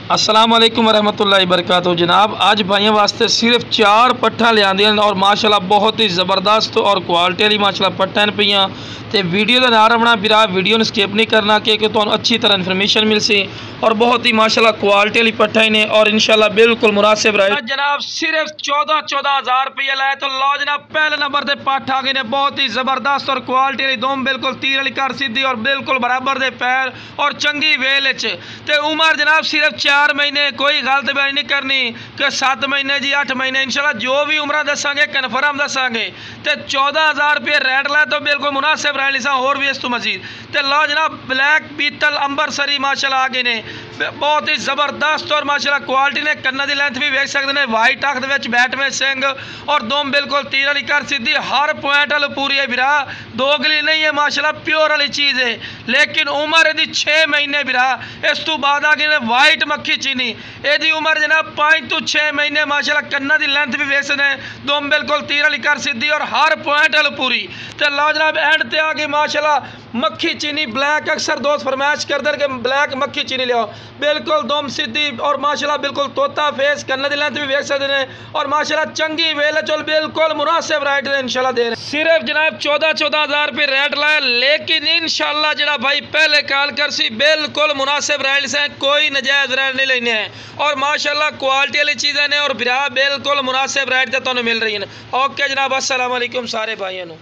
अस्सलाम वालेकुम वरहमतुल्लाहि वबरकातुहू। जनाब अज भाइयों वास्ते सिर्फ 4 पट्ठा लिया और माशाल्लाह बहुत ही ज़बरदस्त और क्वालिटी वाली माशाल्लाह पट्ठा पईयां ते वीडियो का नाम रखना बिरा वीडियो स्किप नहीं करना क्योंकि तुहानू अच्छी तरह इन्फॉर्मेशन मिल सी और बहुत ही माशाल्लाह क्वालिटी वाली पट्ठा ही ने और इंशाल्लाह बिल्कुल मुनासिब रहे। जनाब सिर्फ 14,000 रुपये लाए तो लो जनाब पहले नंबर से पट्ठ आ गए ने बहुत ही ज़बरदस्त और क्वालिटी वाली दोम बिल्कुल तीर वाली कर सीधी और बिल्कुल बराबर दे पैर और चंगी वेल ते उम्र जनाब सिर्फ 4 महीने, कोई गलत बयानी नहीं करनी कि 7 महीने जी 8 महीने, इंशाल्लाह जो भी उम्र दसांगे कन्फर्म दसांगे ते 14,000 रुपये रेट लाए तो बिल्कुल मुनासिब रहने सा होर भी इस तो मजीद ते लो जनाब ब्लैक बीतल अंबरसरी माशाल्लाह आ गए ने बहुत ही ज़बरदस्त और माशाल्लाह क्वालिटी ने कन्ना की लेंथ भी वेख सकते हैं वाइट अख दे बैट में सिंह और दोम बिल्कुल तीर वाली कर सीधी हर पॉइंट वाल पूरी है बिरा दोगली नहीं है माशाल्लाह प्योर वाली चीज़ है। लेकिन उम्र यदि 6 महीने बिरा इस तो बाद आ गए वाइट मक्खी चीनी यदि उम्र जनाब 5 to 6 महीने माशाल्लाह कन्ना की लेंथ भी वेख सकते हैं दोम बिल्कुल तीर वाली कर सीधी और हर पॉइंट वाल पूरी तो लो जनाब एंड ते आ गई माशाल्लाह मक्खी चीनी ब्लैक। अक्सर दोस्त फरमाइश कर दे कि ब्लैक मक्खी चीनी लियाओ बिल्कुल दोम सीधी और माशाल्लाह बिल्कुल तोता फेस कन्ना की लेंथ भी वेख सकते हैं और माशाल्लाह चंगी वेल चल बिल्कुल मुनासिब रेट इंशाल्लाह दे रहे सिर्फ जनाब 14,000 रुपये रेट लाए। लेकिन इंशाल्लाह जरा भाई पहले कॉल कर सी बिल्कुल मुनासिब रेट से कोई नजायज़ रेट नहीं लेने हैं और माशाल्लाह क्वालिटी वाली चीज़ें ने और बिरा बिल्कुल मुनासिब रेट से तुम्हें मिल रही हैं। ओके जनाब अस्सलाम वालेकुम सारे भाइयों।